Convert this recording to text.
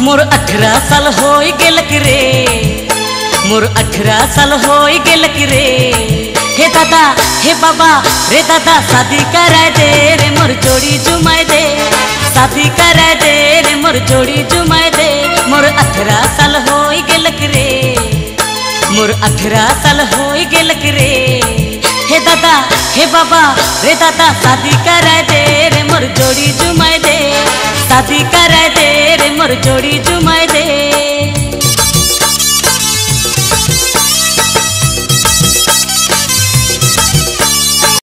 मोर 18 साल हो गेलक रे, मोर 18 साल हो गेलक रे। हे दादा हे बाबा रे दादा शादी कराय दे रे मोर जोड़ी जुमाय दे, शादी कराय दे रे मोर जोड़ी जुमाय दे। मोर 18 साल हो गेलक रे, मोर 18 साल हो गेलक रे। हे दादा हे बाबा रे दादा शादी कराय दे रे मोर जोड़ी जुमाय दे, शादी कराय दे रे मोर जोड़ी जुमाय दे।